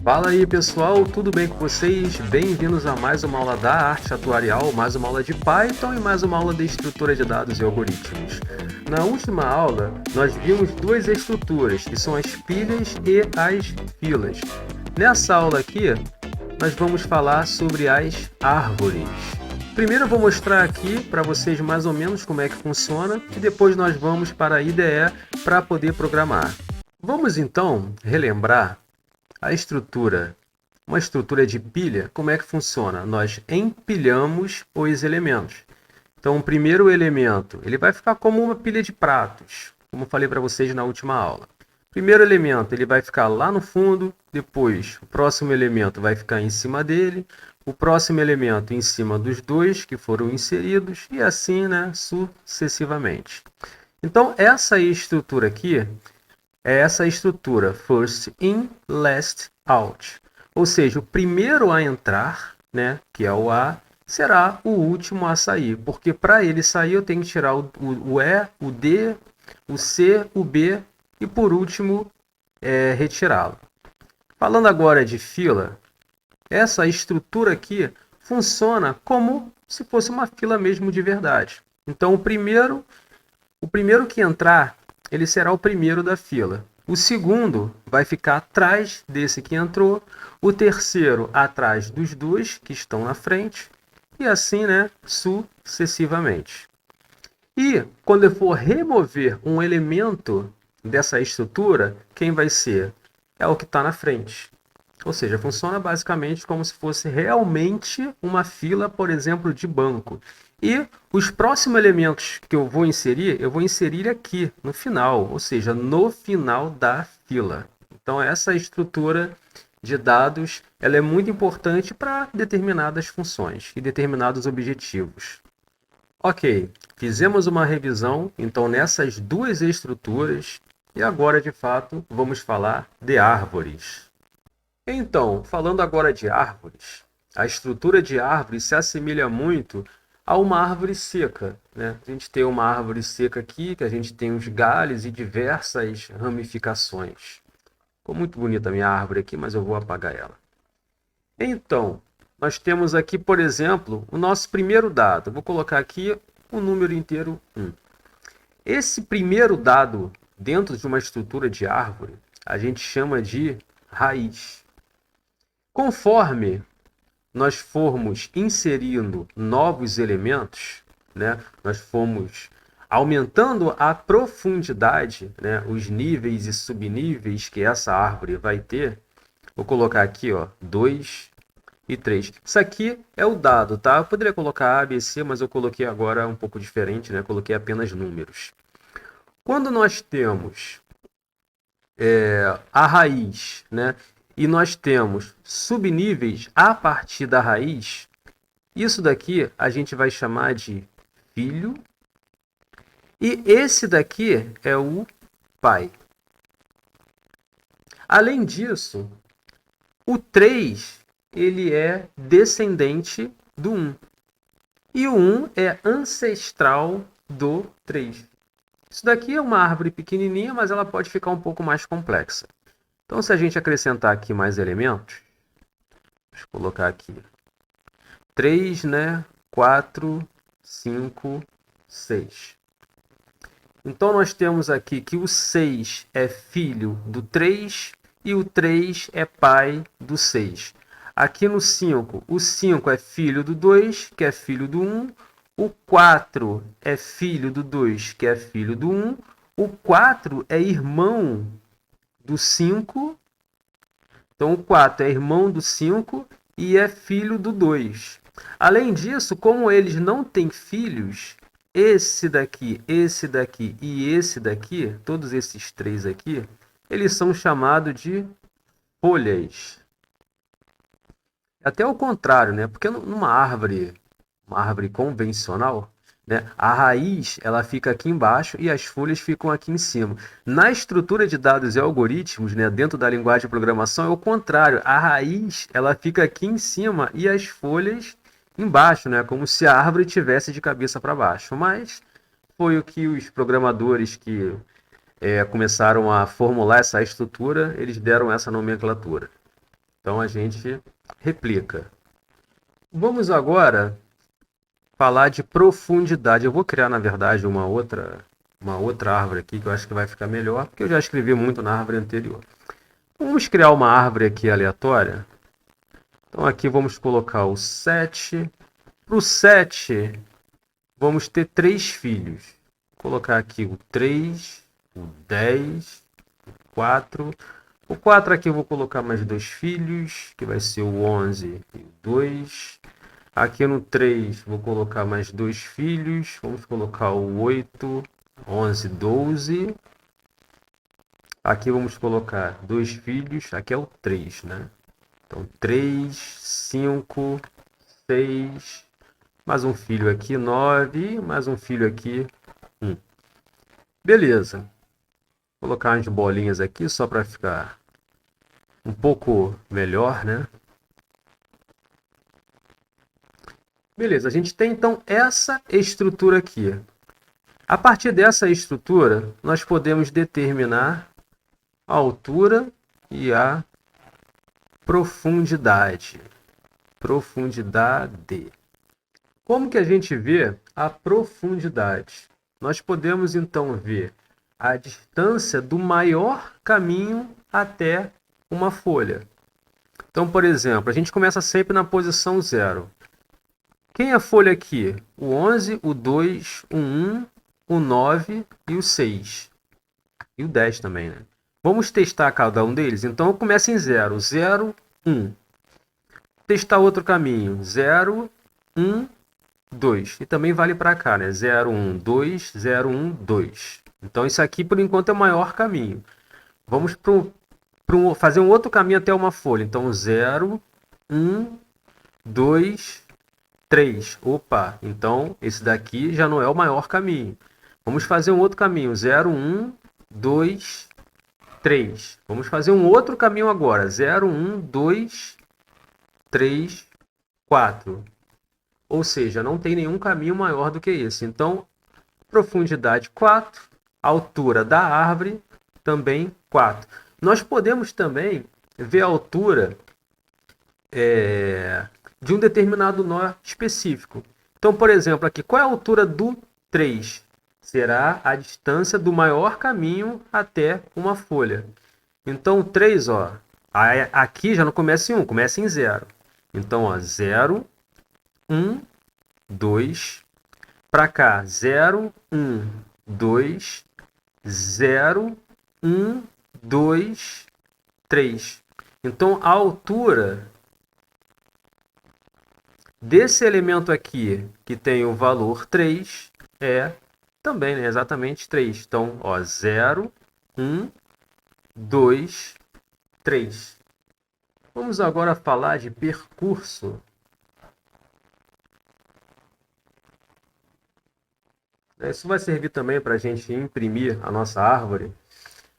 Fala aí pessoal, tudo bem com vocês? Bem-vindos a mais uma aula da arte atuarial, mais uma aula de Python e mais uma aula de estrutura de dados e algoritmos. Na última aula, nós vimos duas estruturas, que são as pilhas e as filas. Nessa aula aqui, nós vamos falar sobre as árvores. Primeiro eu vou mostrar aqui para vocês mais ou menos como é que funciona e depois nós vamos para a IDE para poder programar. Vamos então relembrar a estrutura, uma estrutura de pilha, como é que funciona? Nós empilhamos os elementos. Então, o primeiro elemento, ele vai ficar como uma pilha de pratos, como eu falei para vocês na última aula. O primeiro elemento, ele vai ficar lá no fundo, depois o próximo elemento vai ficar em cima dele, o próximo elemento em cima dos dois que foram inseridos, e assim, sucessivamente. Então, essa estrutura aqui, é essa estrutura first in, last out. Ou seja, o primeiro a entrar, que é o A, será o último a sair. Porque para ele sair eu tenho que tirar o E, o D, o C, o B e por último retirá-lo. Falando agora de fila, essa estrutura aqui funciona como se fosse uma fila mesmo de verdade. Então o primeiro que entrar, ele será o primeiro da fila. O segundo vai ficar atrás desse que entrou, o terceiro atrás dos dois que estão na frente, e assim, sucessivamente. E quando eu for remover um elemento dessa estrutura, quem vai ser? É o que está na frente. Ou seja, funciona basicamente como se fosse realmente uma fila, por exemplo, de banco. E os próximos elementos que eu vou inserir aqui no final, ou seja, no final da fila. Então, essa estrutura de dados ela é muito importante para determinadas funções e determinados objetivos. Ok, fizemos uma revisão, então, nessas duas estruturas, e agora, de fato, vamos falar de árvores. Então, falando agora de árvores, a estrutura de árvores se assemelha muito a uma árvore seca. A gente tem uma árvore seca aqui, que a gente tem os galhos e diversas ramificações. Ficou muito bonita a minha árvore aqui, mas eu vou apagar ela. Então, nós temos aqui, por exemplo, o nosso primeiro dado. Vou colocar aqui o número inteiro 1. Esse primeiro dado, dentro de uma estrutura de árvore, a gente chama de raiz. Conforme nós formos inserindo novos elementos, nós fomos aumentando a profundidade, os níveis e subníveis que essa árvore vai ter. Vou colocar aqui 2 e 3. Isso aqui é o dado, tá? Eu poderia colocar A, B, C, mas eu coloquei agora um pouco diferente, coloquei apenas números. Quando nós temos a raiz, e nós temos subníveis a partir da raiz, isso daqui a gente vai chamar de filho, e esse daqui é o pai. Além disso, o 3 ele é descendente do 1, e o 1 é ancestral do 3. Isso daqui é uma árvore pequenininha, mas ela pode ficar um pouco mais complexa. Então, se a gente acrescentar aqui mais elementos, deixa eu colocar aqui 3, 4, 5, 6. Então, nós temos aqui que o 6 é filho do 3 e o 3 é pai do 6. Aqui no 5, o 5 é filho do 2, que é filho do 1. O 4 é filho do 2, que é filho do 1. O 4 é irmão do 5, então o 4 é irmão do 5 e é filho do 2. Além disso, como eles não têm filhos, esse daqui e esse daqui, todos esses três aqui, eles são chamados de folhas. Até o contrário, porque numa árvore, uma árvore convencional, a raiz ela fica aqui embaixo e as folhas ficam aqui em cima. Na estrutura de dados e algoritmos, dentro da linguagem de programação, é o contrário. A raiz ela fica aqui em cima e as folhas embaixo, como se a árvore tivesse de cabeça para baixo. Mas foi o que os programadores que começaram a formular essa estrutura, eles deram essa nomenclatura. Então a gente replica. Vamos agora falar de profundidade. Eu vou criar, na verdade, uma outra árvore aqui que eu acho que vai ficar melhor, porque eu já escrevi muito na árvore anterior. Vamos criar uma árvore aqui aleatória. Então aqui vamos colocar o 7. Para o 7, vamos ter 3 filhos. Vou colocar aqui o 3, o 10, o 4. O 4 aqui eu vou colocar mais 2 filhos, que vai ser o 11 e o 2. Aqui no 3 vou colocar mais 2 filhos. Vamos colocar o 8, 11, 12. Aqui vamos colocar 2 filhos. Aqui é o 3, né? Então 3, 5, 6. Mais um filho aqui, 9. Mais um filho aqui, 1. Beleza. Vou colocar umas bolinhas aqui só para ficar um pouco melhor, né? Beleza, a gente tem então essa estrutura aqui. A partir dessa estrutura, nós podemos determinar a altura e a profundidade. Profundidade. Como que a gente vê a profundidade? Nós podemos então ver a distância do maior caminho até uma folha. Então, por exemplo, a gente começa sempre na posição 0. Quem é a folha aqui? O 11, o 2, o 1, o 9 e o 6. E o 10 também, né? Vamos testar cada um deles? Então, eu começo em 0. 0, 1. Testar outro caminho. 0, 1, 2. E também vale para cá, né? 0, 1, 2, 0, 1, 2. Então, isso aqui, por enquanto, é o maior caminho. Vamos fazer um outro caminho até uma folha. Então, 0, 1, 2, 3. Opa, então esse daqui já não é o maior caminho. Vamos fazer um outro caminho. 0, 1, 2, 3. Vamos fazer um outro caminho agora. 0, 1, 2, 3, 4. Ou seja, não tem nenhum caminho maior do que esse. Então, profundidade 4, altura da árvore também 4. Nós podemos também ver a altura de um determinado nó específico. Então, por exemplo, aqui, qual é a altura do 3? Será a distância do maior caminho até uma folha. Então, o 3, ó, aqui já não começa em 1, começa em 0. Então, ó, 0, 1, 2. Para cá, 0, 1, 2, 0, 1, 2, 3. Então, a altura desse elemento aqui, que tem o valor 3, é também, né, exatamente 3. Então, ó, 0, 1, 2, 3. Vamos agora falar de percurso. Isso vai servir também para a gente imprimir a nossa árvore.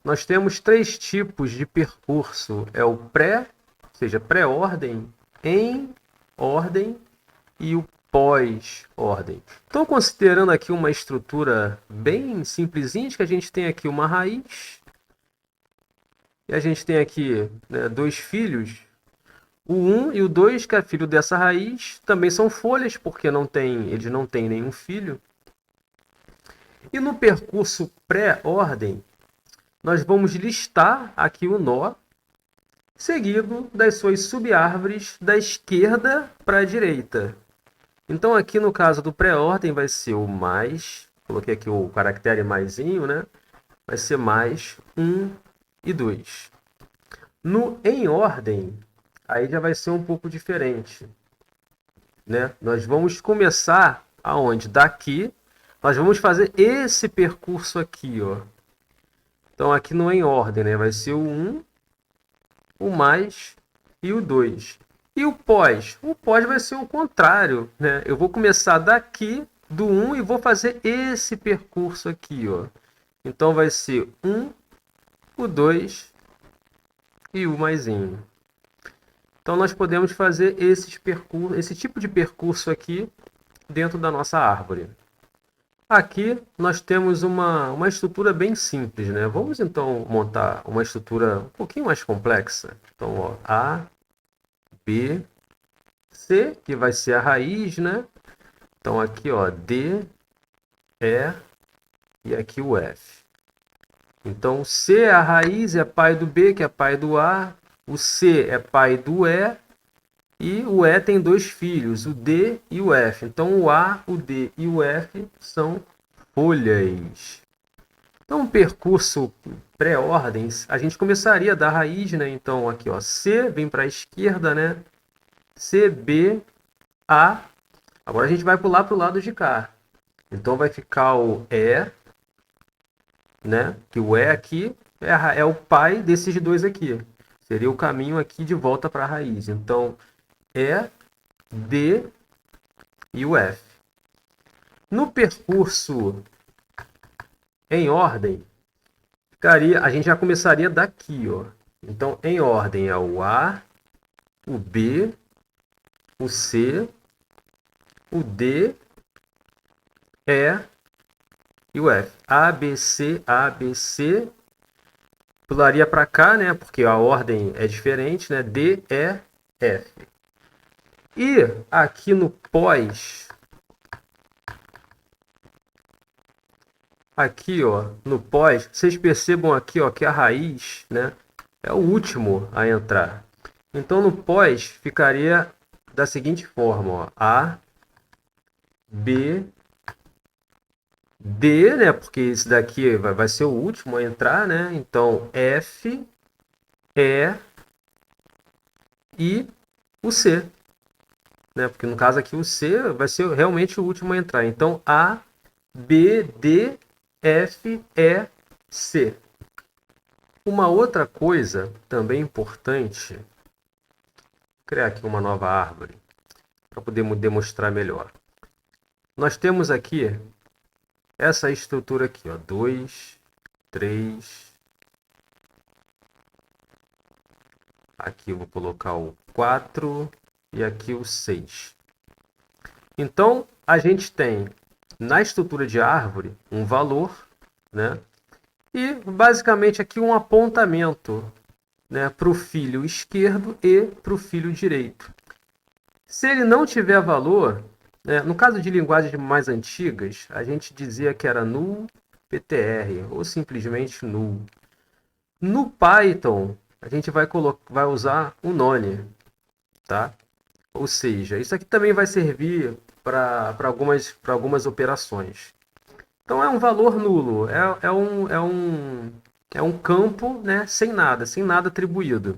Nós temos 3 tipos de percurso. É o pré, ou seja, pré-ordem, em ordem e o pós-ordem. Então, considerando aqui uma estrutura bem simplesinha, que a gente tem aqui uma raiz, e a gente tem aqui, né, 2 filhos, o 1 e o 2, que é filho dessa raiz, também são folhas, porque eles não têm nenhum filho. E no percurso pré-ordem, nós vamos listar aqui o nó, seguido das suas subárvores da esquerda para a direita. Então, aqui no caso do pré-ordem vai ser o mais, coloquei aqui o caractere maisinho, né? Vai ser mais 1 e 2. No em ordem, aí já vai ser um pouco diferente, né? Nós vamos começar aonde? Daqui, nós vamos fazer esse percurso aqui, ó. Então, aqui no em ordem, né? Vai ser o 1, o mais e o 2. E o pós? O pós vai ser o contrário, né? Eu vou começar daqui, do 1, e vou fazer esse percurso aqui, ó. Então, vai ser 1, o 2 e o maisinho. Então, nós podemos fazer esse tipo de percurso aqui dentro da nossa árvore. Aqui nós temos uma estrutura bem simples, né? Vamos então montar uma estrutura um pouquinho mais complexa. Então, ó, A, B, C, que vai ser a raiz, né? Então aqui, ó, D, E e aqui o F. Então C é a raiz, é pai do B, que é pai do A. O C é pai do E. E o E tem dois filhos, o D e o F. Então o A, o D e o F são folhas. Então, o percurso pré-ordens, a gente começaria da raiz, né? Então, aqui, ó, C vem para a esquerda, né? C, B, A. Agora a gente vai pular para o lado de cá. Então, vai ficar o E, né? Que o E aqui é o pai desses dois aqui. Seria o caminho aqui de volta para a raiz. Então, E, D e o F. No percurso em ordem, a gente já começaria daqui, ó. Então, em ordem é o A, o B, o C, o D, E e o F. A, B, C, A, B, C. Pularia para cá, né? Porque a ordem é diferente, né? D, E, F. E aqui no pós, aqui, ó, no pós, vocês percebam aqui, ó, que a raiz, né, é o último a entrar. Então, no pós, ficaria da seguinte forma, ó, A, B, D, né, porque esse daqui vai ser o último a entrar, né, então F, E e o C, né, porque no caso aqui o C vai ser realmente o último a entrar. Então, A, B, D, F, E, C. Uma outra coisa também importante, vou criar aqui uma nova árvore para poder demonstrar melhor. Nós temos aqui essa estrutura aqui, ó, 2, 3. Aqui eu vou colocar o 4 e aqui o 6. Então, a gente tem na estrutura de árvore um valor, né? E basicamente aqui um apontamento, né, para o filho esquerdo e para o filho direito. Se ele não tiver valor, né, no caso de linguagens mais antigas, a gente dizia que era null PTR ou simplesmente null. No Python, a gente vai usar o none, tá? Ou seja, isso aqui também vai servir para algumas operações. Então é um valor nulo, é um campo, né, sem nada atribuído.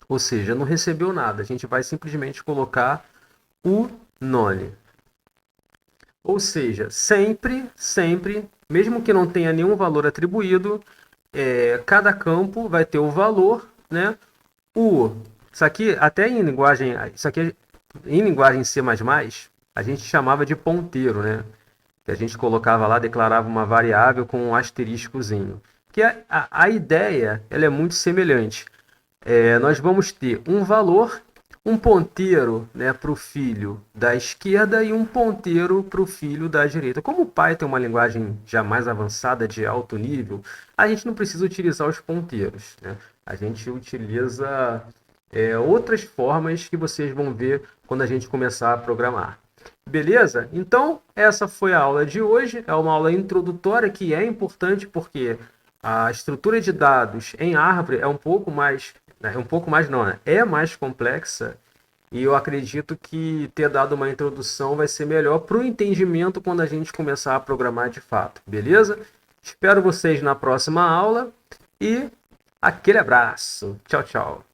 Ou seja, não recebeu nada. A gente vai simplesmente colocar o none. Ou seja, sempre, mesmo que não tenha nenhum valor atribuído, cada campo vai ter o valor, né? Isso aqui em linguagem C++, a gente chamava de ponteiro, né? Que a gente colocava lá, declarava uma variável com um asteriscozinho. Que a ideia ela é muito semelhante. Nós vamos ter um valor, um ponteiro, né, para o filho da esquerda e um ponteiro para o filho da direita. Como o Python é uma linguagem já mais avançada, de alto nível, a gente não precisa utilizar os ponteiros, né? A gente utiliza outras formas que vocês vão ver quando a gente começar a programar. Beleza? Então, essa foi a aula de hoje. É uma aula introdutória que é importante porque a estrutura de dados em árvore é um pouco mais... é mais complexa, e eu acredito que ter dado uma introdução vai ser melhor para o entendimento quando a gente começar a programar de fato, beleza? Espero vocês na próxima aula e aquele abraço. Tchau, tchau.